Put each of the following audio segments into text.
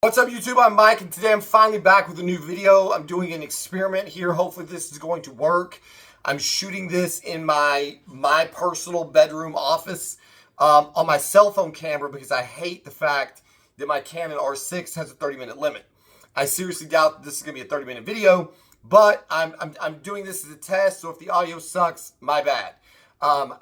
What's up YouTube? I'm Mike and today I'm finally back with a new video. I'm doing an experiment here. Hopefully this is going to work. I'm shooting this in my personal bedroom office on my cell phone camera because I hate the fact that my Canon R6 has a 30-minute limit. I seriously doubt that this is going to be a 30-minute video, but I'm doing this as a test, so if the audio sucks, my bad. I'm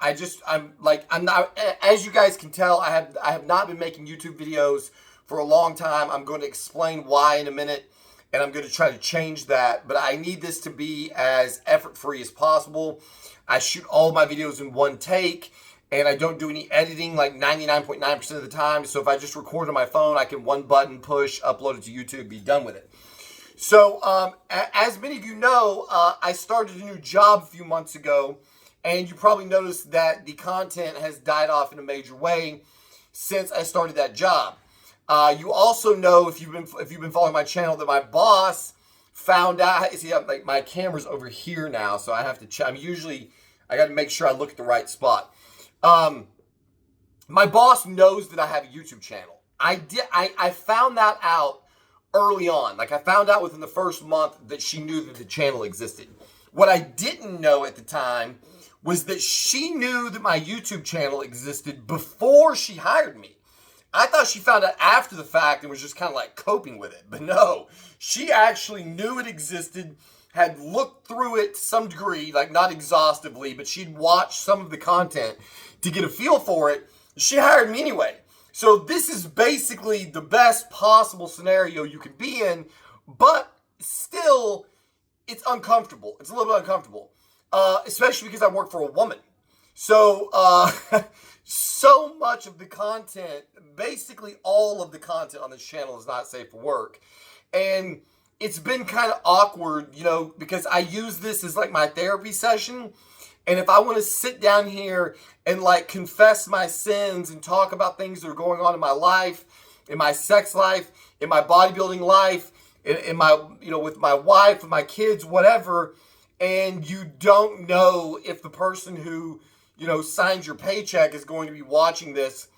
not, as you guys can tell, I have not been making YouTube videos for a long time. I'm going to explain why in a minute, and I'm going to try to change that, but I need this to be as effort-free as possible. I shoot all my videos in one take, and I don't do any editing like 99.9% of the time, so if I just record on my phone, I can one button push, upload it to YouTube, be done with it. So, as many of you know, I started a new job a few months ago, and you probably noticed that the content has died off in a major way since I started that job. You also know, if you've been following my channel, that my boss found out. See, like my camera's over here now, so I have to check. I got to make sure I look at the right spot. My boss knows that I have a YouTube channel. I found that out early on. Like, I found out within the first month that she knew that the channel existed. What I didn't know at the time was that she knew that my YouTube channel existed before she hired me. I thought she found out after the fact and was just kind of like coping with it. But no, she actually knew it existed, had looked through it to some degree, like not exhaustively, but she'd watched some of the content to get a feel for it. She hired me anyway. So this is basically the best possible scenario you could be in, but still, it's uncomfortable. It's a little bit uncomfortable, especially because I work for a woman. So, so much of the content, basically all of the content on this channel is not safe for work. And it's been kind of awkward, you know, because I use this as like my therapy session. And if I want to sit down here and like confess my sins and talk about things that are going on in my life, in my sex life, in my bodybuilding life, in my, you know, with my wife, with my kids, whatever, and you don't know if the person who, you know, signs your paycheck is going to be watching this,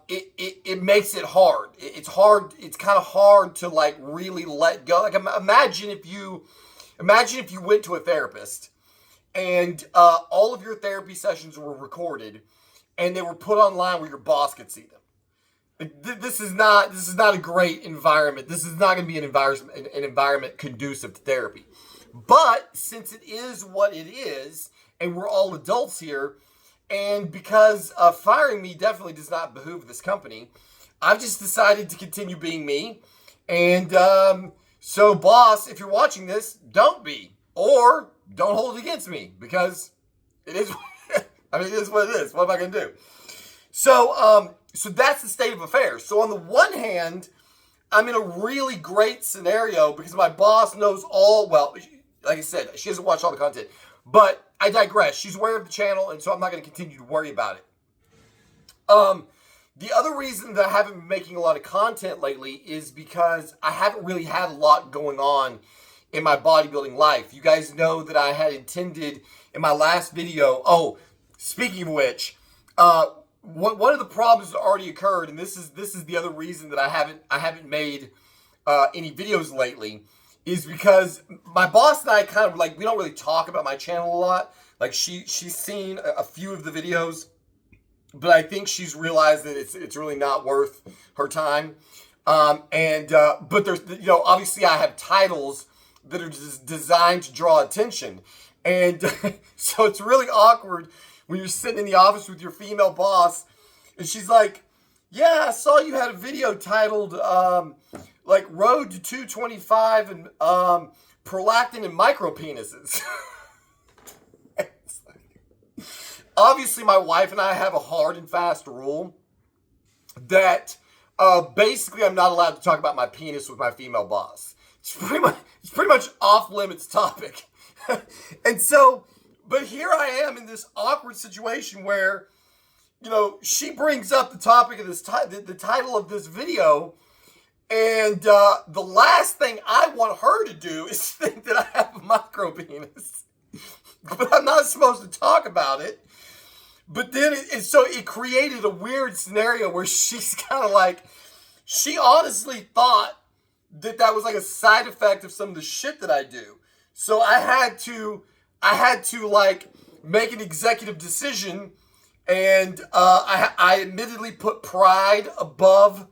it makes it hard. It's hard. It's kind of hard to like really let go. Like, imagine if you went to a therapist and all of your therapy sessions were recorded and they were put online where your boss could see them. Like, this is not a great environment. This is not going to be an environment conducive to therapy. But since it is what it is, and we're all adults here, and because firing me definitely does not behoove this company, I've just decided to continue being me. And so, boss, if you're watching this, don't be, or don't hold it against me, because it is. I mean, it is what it is. What am I going to do? So, so that's the state of affairs. So on the one hand, I'm in a really great scenario because my boss knows all. Well, like I said, she doesn't watch all the content, but I digress. She's aware of the channel, and so I'm not going to continue to worry about it. The other reason that I haven't been making a lot of content lately is because I haven't really had a lot going on in my bodybuilding life. You guys know that I had intended in my last video. Oh, speaking of which, one of the problems that already occurred, and this is the other reason that I haven't made any videos lately, is because my boss and I kind of like, we don't really talk about my channel a lot. Like, she's seen a few of the videos, but I think she's realized that it's really not worth her time. But there's, you know, obviously I have titles that are just designed to draw attention. And so it's really awkward when you're sitting in the office with your female boss and she's like, yeah, I saw you had a video titled, like Road to 225 and prolactin and micropenises. Obviously, my wife and I have a hard and fast rule that basically I'm not allowed to talk about my penis with my female boss. It's pretty much off limits topic. And so, but here I am in this awkward situation where, you know, she brings up the topic of this, the title of this video. And the last thing I want her to do is think that I have a micro penis. But I'm not supposed to talk about it. But then, so it created a weird scenario where she's kind of like, she honestly thought that that was like a side effect of some of the shit that I do. So I had to like make an executive decision, and I admittedly put pride above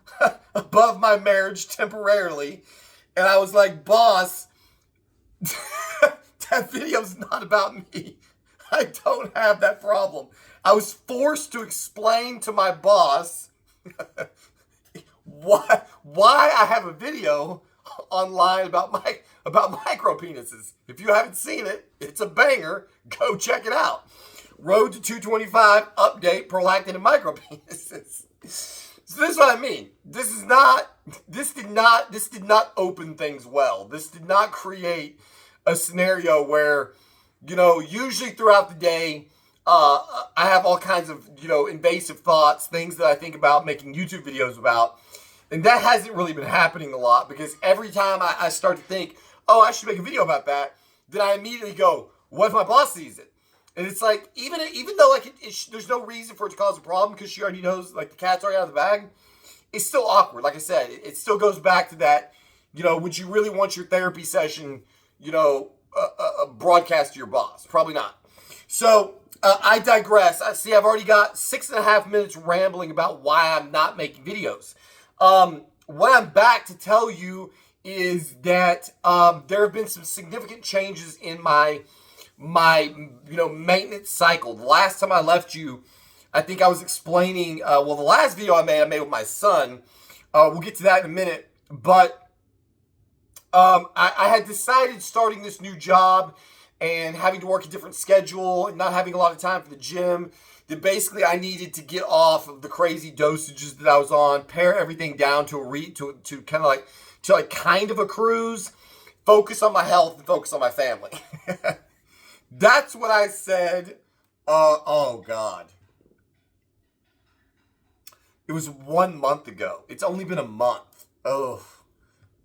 above my marriage temporarily, and I was like, boss, that video's not about me. I don't have that problem. I was forced to explain to my boss why I have a video online about micro penises. If you haven't seen it, it's a banger. Go check it out. Road to 225 update prolactin and micro penises. So this is what I mean. This did not open things well. This did not create a scenario where, usually throughout the day, I have all kinds of, invasive thoughts, things that I think about making YouTube videos about. And that hasn't really been happening a lot, because every time I start to think, oh, I should make a video about that, then I immediately go, what if my boss sees it? And it's like, even though like there's no reason for it to cause a problem because she already knows, like, the cat's already out of the bag, it's still awkward. Like I said, it still goes back to that, would you really want your therapy session, broadcast to your boss? Probably not. So I digress. I've already got 6.5 minutes rambling about why I'm not making videos. What I'm back to tell you is that there have been some significant changes in my maintenance cycle. The last time I left you, I think I was explaining, the last video I made with my son. We'll get to that in a minute. But I had decided, starting this new job and having to work a different schedule and not having a lot of time for the gym, that basically I needed to get off of the crazy dosages that I was on, pare everything down to kind of a cruise, focus on my health and focus on my family. That's what I said. Oh God. It was 1 month ago. It's only been a month. Oh,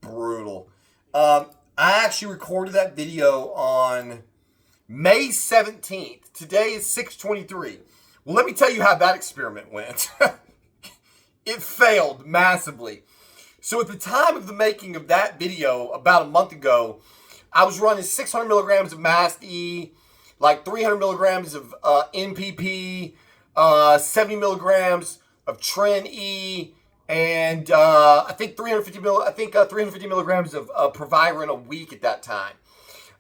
brutal. I actually recorded that video on May 17th. Today is 6/23. Well, let me tell you how that experiment went. It failed massively. So at the time of the making of that video, about a month ago, I was running 600 milligrams of Mast E, like 300 milligrams of NPP, 70 milligrams of Tren E, and I think 350 milligrams of Proviron a week at that time.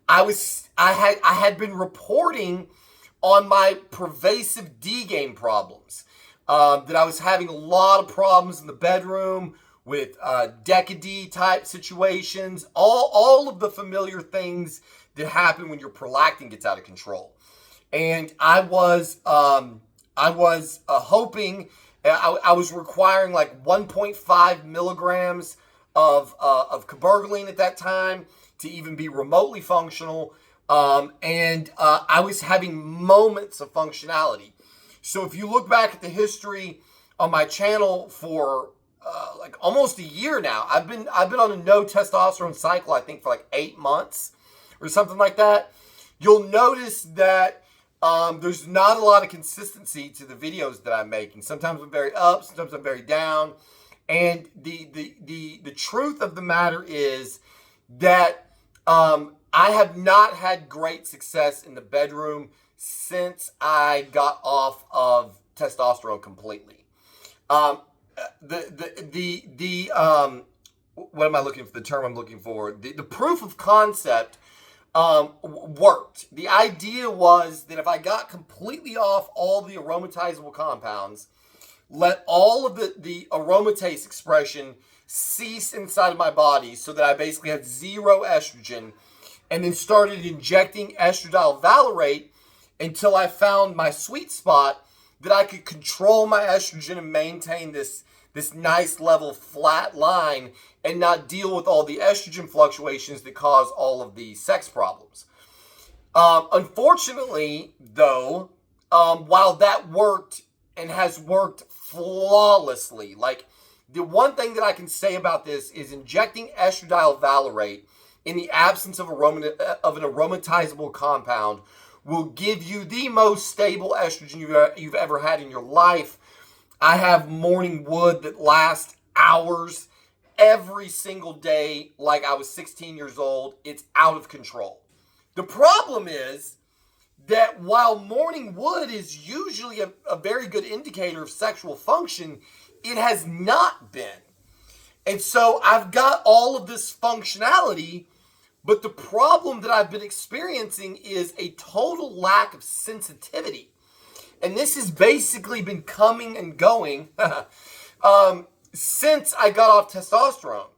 I had been reporting on my pervasive D-game problems, that I was having a lot of problems in the bedroom with Deca-D type situations, all of the familiar things that happen when your prolactin gets out of control. And I was hoping, I was requiring like 1.5 milligrams of cabergoline at that time to even be remotely functional. And I was having moments of functionality. So if you look back at the history on my channel for like almost a year now, I've been on a no testosterone cycle, I think for like 8 months or something like that. You'll notice that there's not a lot of consistency to the videos that I'm making. Sometimes I'm very up, sometimes I'm very down. And the truth of the matter is that I have not had great success in the bedroom since I got off of testosterone completely. What am I looking for? The term I'm looking for. The proof of concept worked. The idea was that if I got completely off all the aromatizable compounds, let all of the aromatase expression cease inside of my body so that I basically had zero estrogen, and then started injecting estradiol valerate until I found my sweet spot that I could control my estrogen and maintain this nice level flat line and not deal with all the estrogen fluctuations that cause all of the sex problems. Unfortunately, though, while that worked and has worked flawlessly, like, the one thing that I can say about this is injecting estradiol valerate in the absence of an aromatizable compound will give you the most stable estrogen you've ever had in your life. I have morning wood that lasts hours every single day like I was 16 years old. It's out of control. The problem is that while morning wood is usually a very good indicator of sexual function, it has not been. And so I've got all of this functionality, but the problem that I've been experiencing is a total lack of sensitivity. And this has basically been coming and going since I got off testosterone.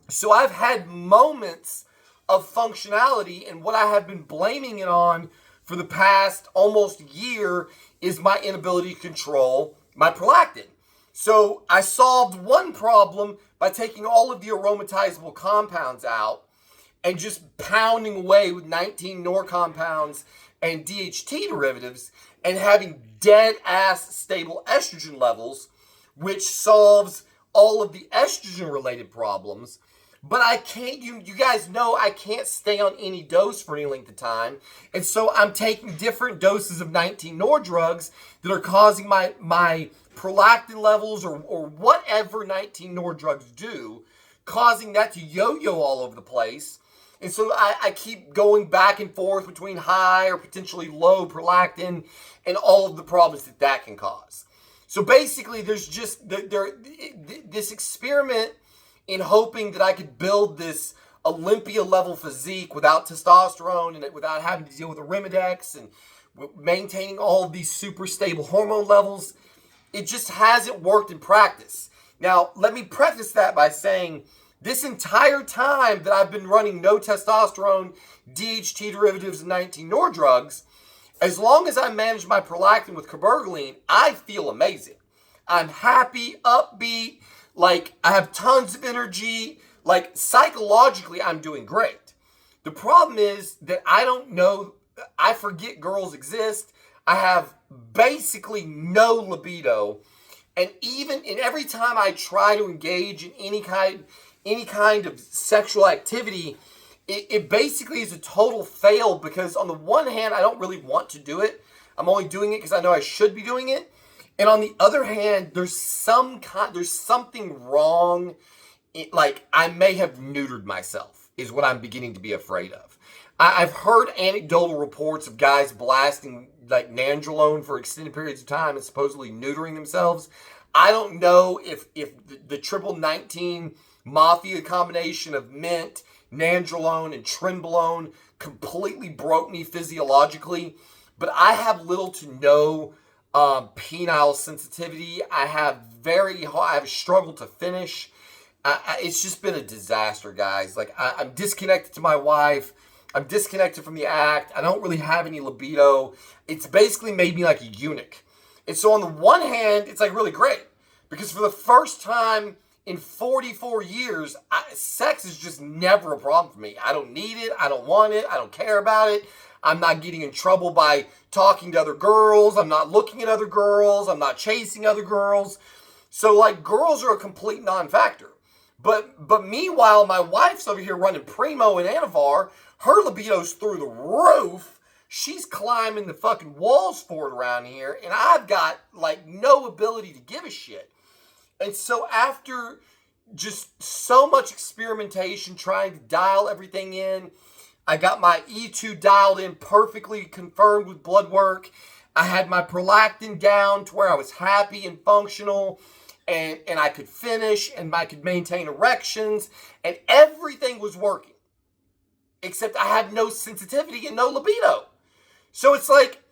So I've had moments of functionality, and what I have been blaming it on for the past almost year is my inability to control my prolactin. So I solved one problem by taking all of the aromatizable compounds out and just pounding away with 19 NOR compounds and DHT derivatives and having dead-ass stable estrogen levels, which solves all of the estrogen-related problems. But I can't, you guys know I can't stay on any dose for any length of time. And so I'm taking different doses of 19 NOR drugs that are causing my prolactin levels or whatever 19 NOR drugs do, causing that to yo-yo all over the place. And so I keep going back and forth between high or potentially low prolactin and all of the problems that can cause. So basically there's just this experiment in hoping that I could build this Olympia level physique without testosterone and without having to deal with Arimidex and maintaining all of these super stable hormone levels. It just hasn't worked in practice. Now, let me preface that by saying this entire time that I've been running no testosterone, DHT derivatives, and 19 NOR drugs, as long as I manage my prolactin with cabergoline, I feel amazing. I'm happy, upbeat, like I have tons of energy, like psychologically I'm doing great. The problem is that I don't know, I forget girls exist. I have basically no libido, and every time I try to engage in any kind of sexual activity, it basically is a total fail, because on the one hand I don't really want to do it. I'm only doing it because I know I should be doing it. And on the other hand, there's something wrong. Like I may have neutered myself is what I'm beginning to be afraid of. I've heard anecdotal reports of guys blasting like nandrolone for extended periods of time and supposedly neutering themselves. I don't know if the triple 19 mafia combination of mint, nandrolone, and trenbolone completely broke me physiologically, but I have little to no penile sensitivity. I have struggled to finish. It's just been a disaster, guys. Like I'm disconnected to my wife. I'm disconnected from the act. I don't really have any libido. It's basically made me like a eunuch. And so on the one hand, it's like really great, because for the first time in 44 years, sex is just never a problem for me. I don't need it. I don't want it. I don't care about it. I'm not getting in trouble by talking to other girls. I'm not looking at other girls. I'm not chasing other girls. So like girls are a complete non-factor. But meanwhile, my wife's over here running Primo and Anavar. Her libido's through the roof. She's climbing the fucking walls for it around here. And I've got like no ability to give a shit. And so after just so much experimentation, trying to dial everything in, I got my E2 dialed in perfectly, confirmed with blood work. I had my prolactin down to where I was happy and functional, and I could finish, and I could maintain erections, and everything was working. Except I had no sensitivity and no libido. So it's like,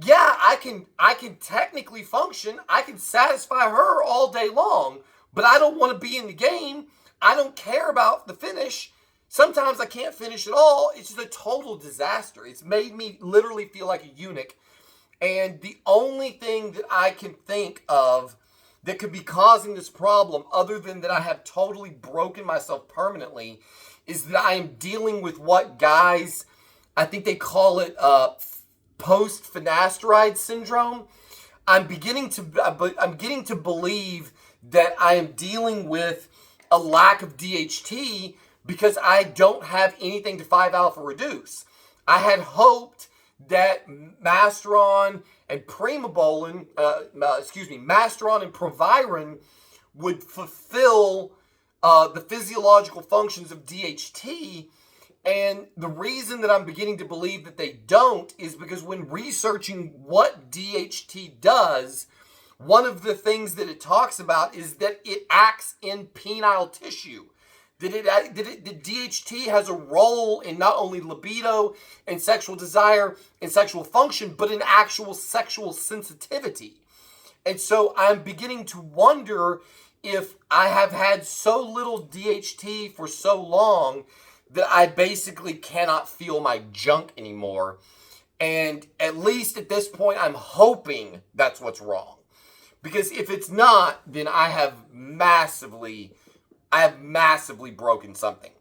yeah, I can technically function. I can satisfy her all day long, but I don't want to be in the game. I don't care about the finish. Sometimes I can't finish at all. It's just a total disaster. It's made me literally feel like a eunuch. And the only thing that I can think of that could be causing this problem, other than that I have totally broken myself permanently, is that I am dealing with what guys, I think they call it post-finasteride syndrome. I'm getting to believe that I am dealing with a lack of DHT because I don't have anything to 5-alpha reduce. I had hoped that Masteron and Primobolan, Masteron and Proviron would fulfill the physiological functions of DHT. And the reason that I'm beginning to believe that they don't is because when researching what DHT does, one of the things that it talks about is that it acts in penile tissue. That DHT has a role in not only libido and sexual desire and sexual function, but in actual sexual sensitivity. And so I'm beginning to wonder if I have had so little DHT for so long that I basically cannot feel my junk anymore. And at least at this point, I'm hoping that's what's wrong. Because if it's not, then I have massively broken something.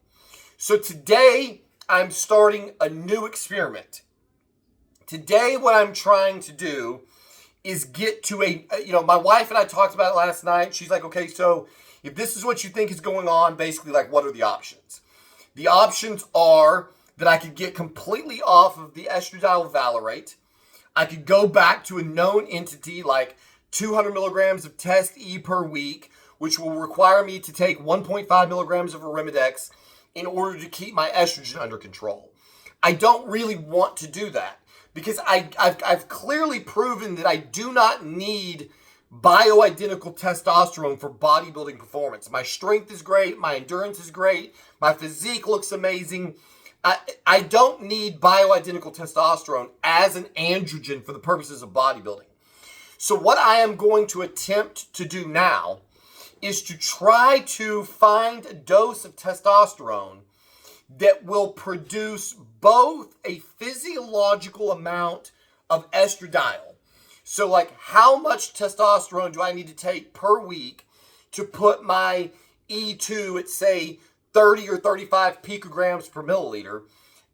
So today, I'm starting a new experiment. Today, what I'm trying to do is get to my wife and I talked about it last night. She's like, okay, so if this is what you think is going on, basically, like, what are the options? The options are that I could get completely off of the estradiol valerate. I could go back to a known entity like 200 milligrams of Test E per week, which will require me to take 1.5 milligrams of Arimidex in order to keep my estrogen under control. I don't really want to do that because I've clearly proven that I do not need bioidentical testosterone for bodybuilding performance. My strength is great. My endurance is great. My physique looks amazing. I don't need bioidentical testosterone as an androgen for the purposes of bodybuilding. So what I am going to attempt to do now is to try to find a dose of testosterone that will produce both a physiological amount of estradiol. So like how much testosterone do I need to take per week to put my E2 at say 30 or 35 picograms per milliliter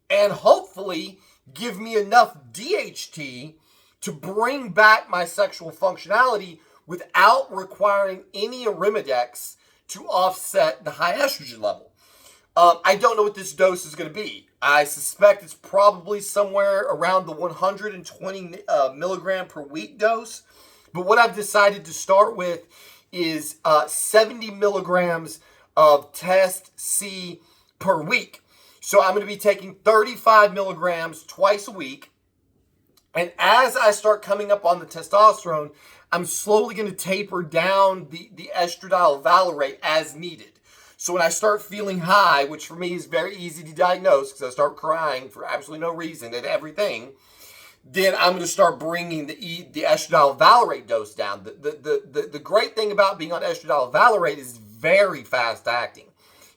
and hopefully give me enough DHT to bring back my sexual functionality without requiring any Arimidex to offset the high estrogen level. I don't know what this dose is going to be. I suspect it's probably somewhere around the 120 milligram per week dose. But what I've decided to start with is 70 milligrams of Test C per week. So I'm going to be taking 35 milligrams twice a week. And as I start coming up on the testosterone, I'm slowly going to taper down the estradiol valerate as needed. So when I start feeling high, which for me is very easy to diagnose because I start crying for absolutely no reason at everything, then I'm going to start bringing the estradiol valerate dose down. The great thing about being on estradiol valerate is very fast acting.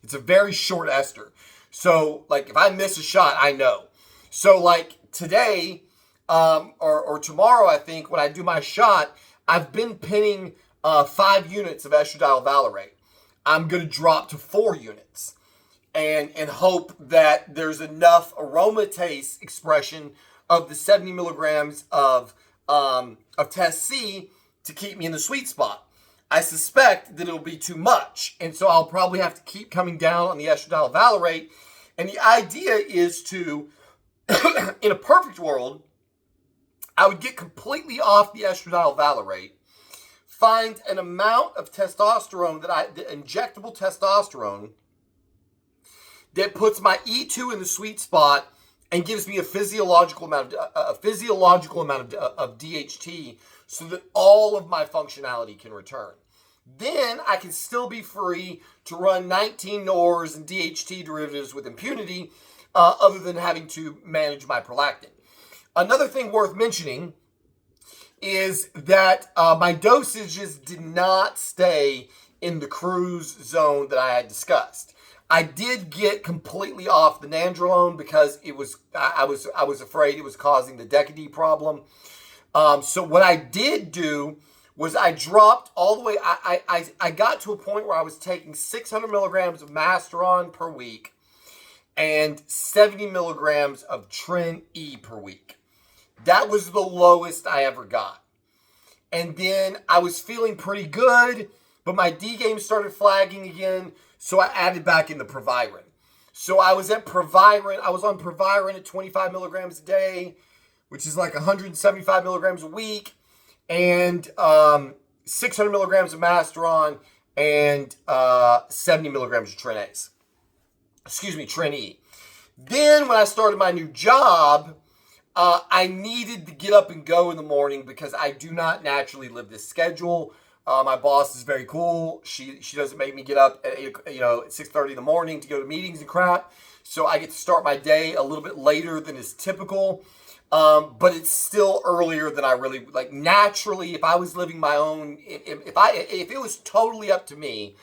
It's a very short ester. So like if I miss a shot, I know. So like today or tomorrow, I think when I do my shot, I've been pinning 5 units of estradiol valerate. I'm going to drop to 4 units and hope that there's enough aromatase expression of the 70 milligrams of Test C to keep me in the sweet spot. I suspect that it'll be too much, and so I'll probably have to keep coming down on the estradiol valerate. And the idea is to, in a perfect world, I would get completely off the estradiol valerate, find an amount of testosterone the injectable testosterone that puts my E2 in the sweet spot and gives me a physiological amount of DHT so that all of my functionality can return. Then I can still be free to run 19 NORs and DHT derivatives with impunity, other than having to manage my prolactin. Another thing worth mentioning is that my dosages did not stay in the cruise zone that I had discussed. I did get completely off the nandrolone because I was afraid it was causing the Decade problem. So what I did do was I dropped all the way. I got to a point where I was taking 600 milligrams of Masteron per week and 70 milligrams of Tren E per week. That was the lowest I ever got. And then I was feeling pretty good, but my D game started flagging again, so I added back in the Proviron. So I was on Proviron at 25 milligrams a day, which is like 175 milligrams a week, and 600 milligrams of Masteron and 70 milligrams of Tren Ace. Excuse me, Tren E. Then when I started my new job, I needed to get up and go in the morning because I do not naturally live this schedule. My boss is very cool. She doesn't make me get up at 6:30 in the morning to go to meetings and crap. So I get to start my day a little bit later than is typical. But it's still earlier than I really like. Naturally, if I was living my own, if it was totally up to me,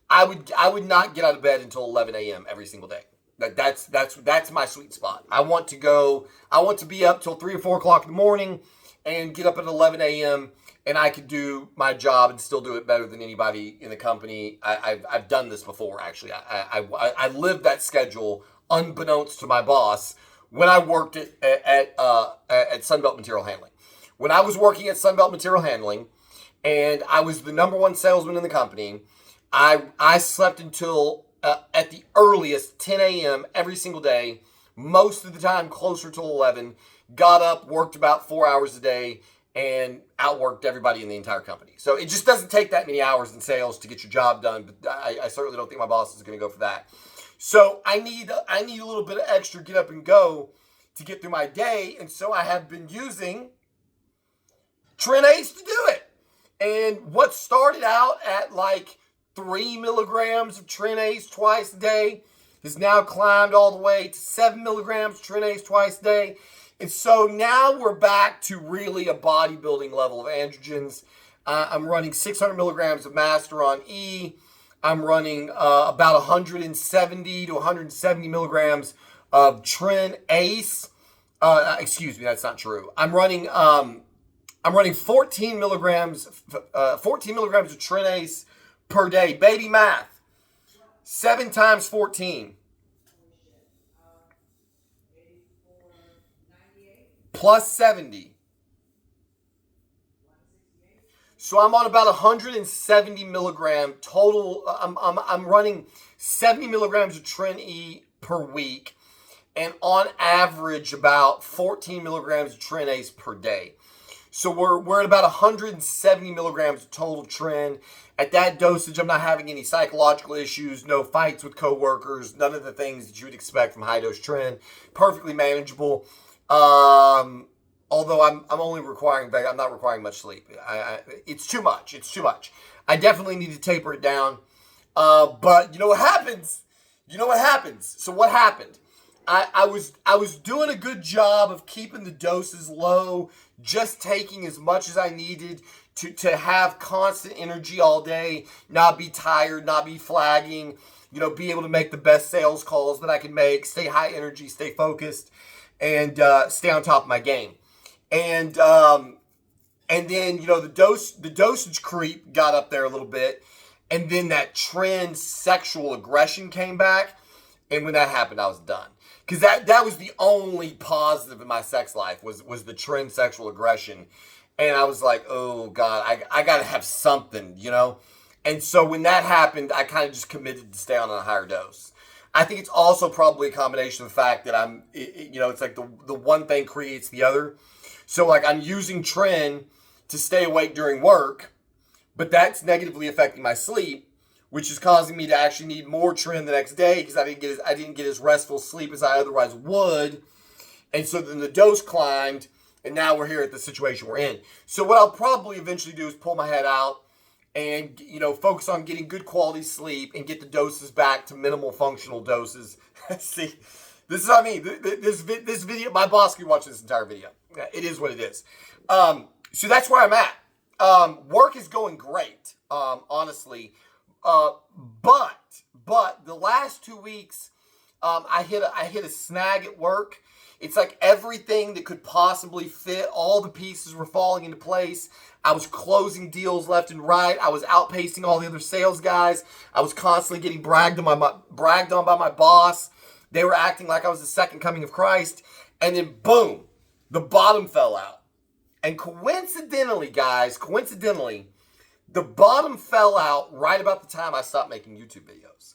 I would not get out of bed until 11 a.m. every single day. That's my sweet spot. I want to be up till 3 or 4 o'clock in the morning and get up at 11 a.m. and I could do my job and still do it better than anybody in the company. I've done this before, actually. I lived that schedule unbeknownst to my boss when I worked at Sunbelt Material Handling. When I was working at Sunbelt Material Handling and I was the number one salesman in the company, I slept until at the earliest 10 a.m. every single day, most of the time closer to 11, got up, worked about 4 hours a day, and outworked everybody in the entire company. So it just doesn't take that many hours in sales to get your job done, but I certainly don't think my boss is going to go for that. So I need a little bit of extra get up and go to get through my day, and so I have been using Tren Ace to do it. And what started out at like 3 milligrams of Tren Ace twice a day has now climbed all the way to 7 milligrams of Tren Ace twice a day. And so now we're back to really a bodybuilding level of androgens. I'm running 600 milligrams of Masteron E. I'm running about 170 to 170 milligrams of Tren Ace. Excuse me, that's not true. I'm running 14 milligrams of Tren Ace per day. Baby math. 7 times 14. Plus 70. So I'm on about 170 milligram total. I'm running 70 milligrams of Tren E per week, and on average about 14 milligrams of Tren Ace per day. So we're at about 170 milligrams of total Tren. At that dosage, I'm not having any psychological issues, no fights with coworkers, none of the things that you would expect from high dose Tren. Perfectly manageable. Although I'm not requiring much sleep. It's too much. It's too much. I definitely need to taper it down. But you know what happens? So what happened? I was doing a good job of keeping the doses low, just taking as much as I needed to have constant energy all day, not be tired, not be flagging, be able to make the best sales calls that I can make, stay high energy, stay focused, and stay on top of my game. And then the dosage creep got up there a little bit, and then that Tren sexual aggression came back, and when that happened, I was done. Because that was the only positive in my sex life was the Tren sexual aggression, and I was like, oh God, I gotta have something, And so when that happened, I kind of just committed to stay on a higher dose. I think it's also probably a combination of the fact that it's like the one thing creates the other. So like I'm using Tren to stay awake during work, but that's negatively affecting my sleep, which is causing me to actually need more Tren the next day because I didn't get as restful sleep as I otherwise would. And so then the dose climbed, and now we're here at the situation we're in. So what I'll probably eventually do is pull my head out and focus on getting good quality sleep and get the doses back to minimal functional doses. See, this is what I mean. This video, my boss can watch this entire video. It is what it is. So that's where I'm at. Work is going great, honestly. But the last 2 weeks, I hit a snag at work. It's like everything that could possibly fit, all the pieces were falling into place. I was closing deals left and right. I was outpacing all the other sales guys. I was constantly getting bragged on by my boss. They were acting like I was the second coming of Christ. And then boom, the bottom fell out. And coincidentally, the bottom fell out right about the time I stopped making YouTube videos.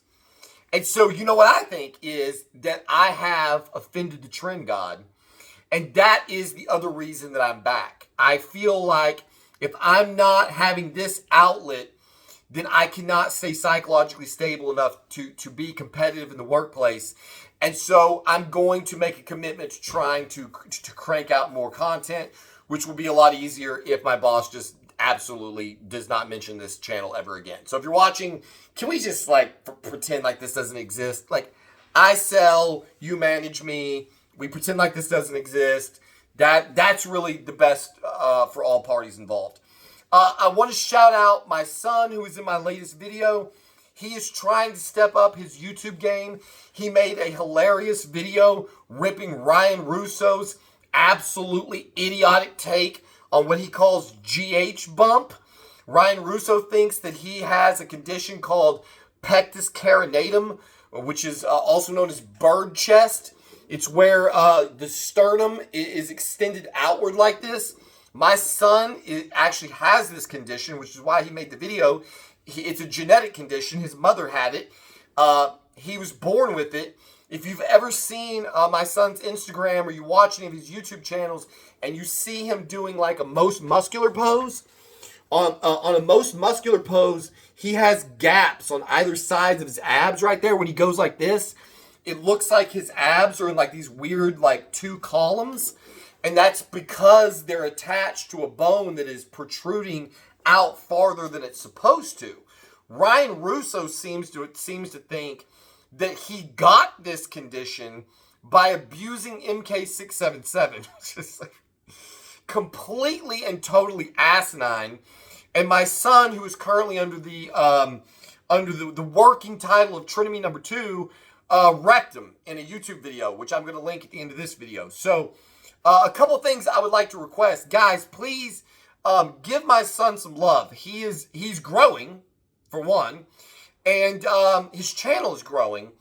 And so, what I think is that I have offended the Tren God. And that is the other reason that I'm back. I feel like if I'm not having this outlet then I cannot stay psychologically stable enough to be competitive in the workplace. And so I'm going to make a commitment to trying to crank out more content, which will be a lot easier if my boss just absolutely does not mention this channel ever again. So if you're watching, can we just like pretend like this doesn't exist? Like, I sell, you manage me, we pretend like this doesn't exist. That's really the best for all parties involved. I want to shout out my son who is in my latest video. He is trying to step up his YouTube game. He made a hilarious video ripping Ryan Russo's absolutely idiotic take on what he calls GH bump. Ryan Russo thinks that he has a condition called pectus carinatum, which is also known as bird chest. It's where the sternum is extended outward like this. My son actually has this condition, which is why he made the video. It's a genetic condition. His mother had it. He was born with it. If you've ever seen my son's Instagram or you watch any of his YouTube channels and you see him doing like a most muscular pose, on a most muscular pose, he has gaps on either sides of his abs right there. When he goes like this, it looks like his abs are in like these weird like two columns. And that's because they're attached to a bone that is protruding out farther than it's supposed to. Ryan Russo seems to think that he got this condition by abusing MK677, which is like completely and totally asinine. And my son, who is currently under the working title of Trinity number 2, wrecked him in a YouTube video, which I'm going to link at the end of this video. So a couple things I would like to request. Guys, please give my son some love. He's growing, for one, and his channel is growing.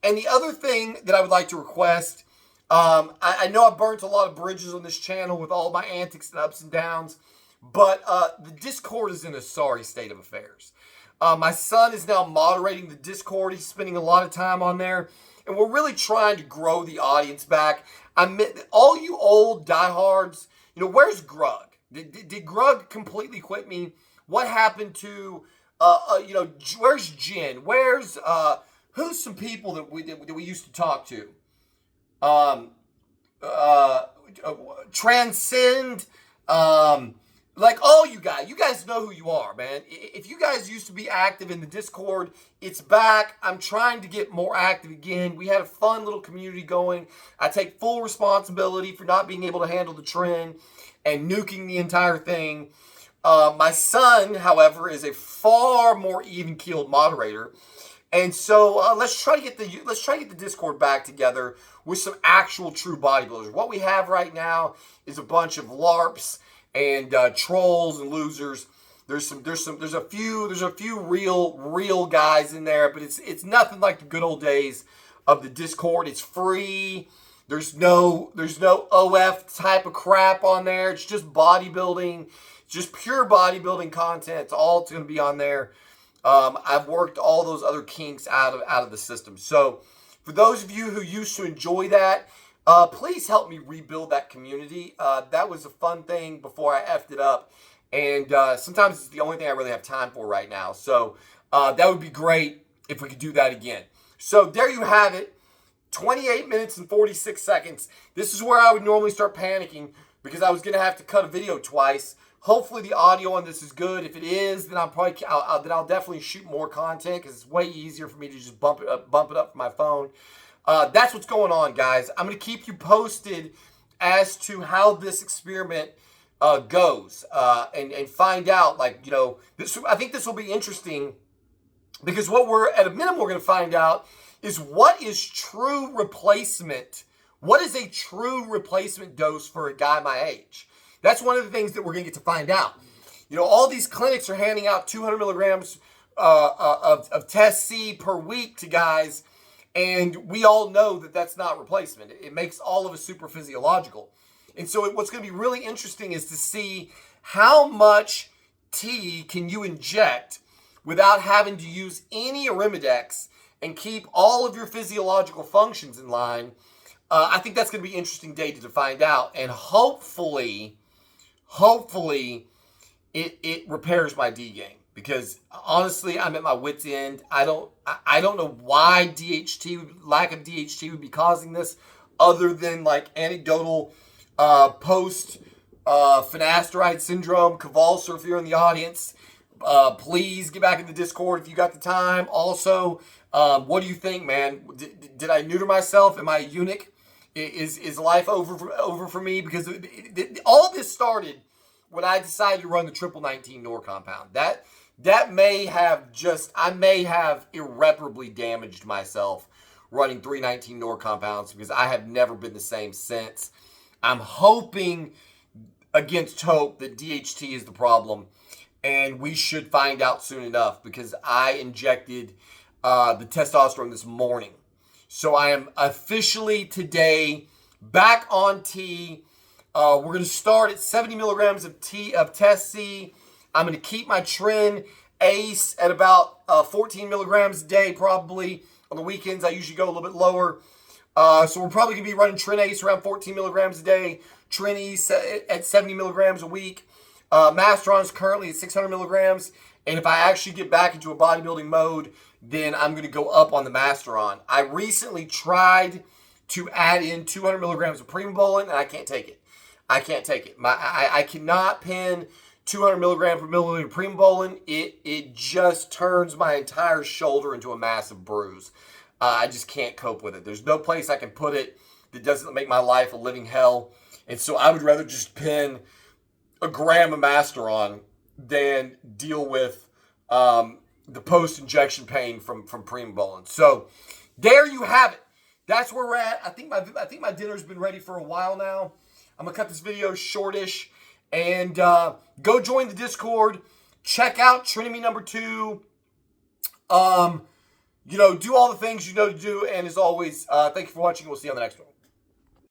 And the other thing that I would like to request, I know I've burnt a lot of bridges on this channel with all my antics and ups and downs, but the Discord is in a sorry state of affairs. My son is now moderating the Discord. He's spending a lot of time on there, and we're really trying to grow the audience back. All you old diehards, where's Grug? Did Grug completely quit me? What happened to, where's Jen? Where's, who's some people that we used to talk to? Transcend, like all you guys know who you are, man. If you guys used to be active in the Discord, it's back. I'm trying to get more active again. We had a fun little community going. I take full responsibility for not being able to handle the trend and nuking the entire thing. My son, however, is a far more even-keeled moderator. And so let's try to get the Discord back together with some actual true bodybuilders. What we have right now is a bunch of LARPs and trolls and losers. There's a few real guys in there, but it's nothing like the good old days of the Discord. It's free. There's no OF type of crap on there. It's just bodybuilding, just pure bodybuilding content. It's all it's going to be on there. I've worked all those other kinks out of the system. So for those of you who used to enjoy that, please help me rebuild that community. That was a fun thing before I effed it up. And sometimes it's the only thing I really have time for right now. So that would be great if we could do that again. So there you have it. 28 minutes and 46 seconds. This is where I would normally start panicking because I was going to have to cut a video twice. Hopefully the audio on this is good. If it is, then I'll definitely shoot more content because it's way easier for me to just bump it up from my phone. That's what's going on, guys. I'm going to keep you posted as to how this experiment goes and find out, like, I think this will be interesting because at a minimum we're going to find out is what is true replacement. What is a true replacement dose for a guy my age? That's one of the things that we're going to get to find out. All these clinics are handing out 200 milligrams of Test C per week to guys, and we all know that that's not replacement. It makes all of us super physiological. And so what's going to be really interesting is to see how much T can you inject without having to use any Arimidex and keep all of your physiological functions in line. I think that's going to be interesting data to find out. And hopefully it repairs my D game. because honestly, I'm at my wit's end. I don't know why lack of DHT would be causing this, other than like anecdotal post finasteride syndrome. Cavalser, if you're in the audience, please get back in the Discord if you got the time. Also, what do you think, man? Did I neuter myself? Am I a eunuch? Is life over for me? Because all this started when I decided to run the 19 NOR compound. That may have I may have irreparably damaged myself running 319 NOR compounds, because I have never been the same since. I'm hoping against hope that DHT is the problem, and we should find out soon enough, because I injected the testosterone this morning. So I am officially today back on T. We're going to start at 70 milligrams of Test C. I'm going to keep my Tren Ace at about 14 milligrams a day, probably. On the weekends, I usually go a little bit lower. So we're probably going to be running Tren Ace around 14 milligrams a day. Tren Ace at 70 milligrams a week. Masteron's currently at 600 milligrams. And if I actually get back into a bodybuilding mode, then I'm going to go up on the Masteron. I recently tried to add in 200 milligrams of Primobolan, and I can't take it. I can't take it. I cannot pin 200 milligrams per milliliter Primobolan. It just turns my entire shoulder into a massive bruise. I just can't cope with it. There's no place I can put it that doesn't make my life a living hell. And so I would rather just pin a gram of Masteron than deal with the post-injection pain from Primobolan. So there you have it. That's where we're at. I think my dinner's been ready for a while now. I'm gonna cut this video shortish, and go join the Discord. Check out Trinity number 2. Do all the things you know to do. And as always, thank you for watching. We'll see you on the next one.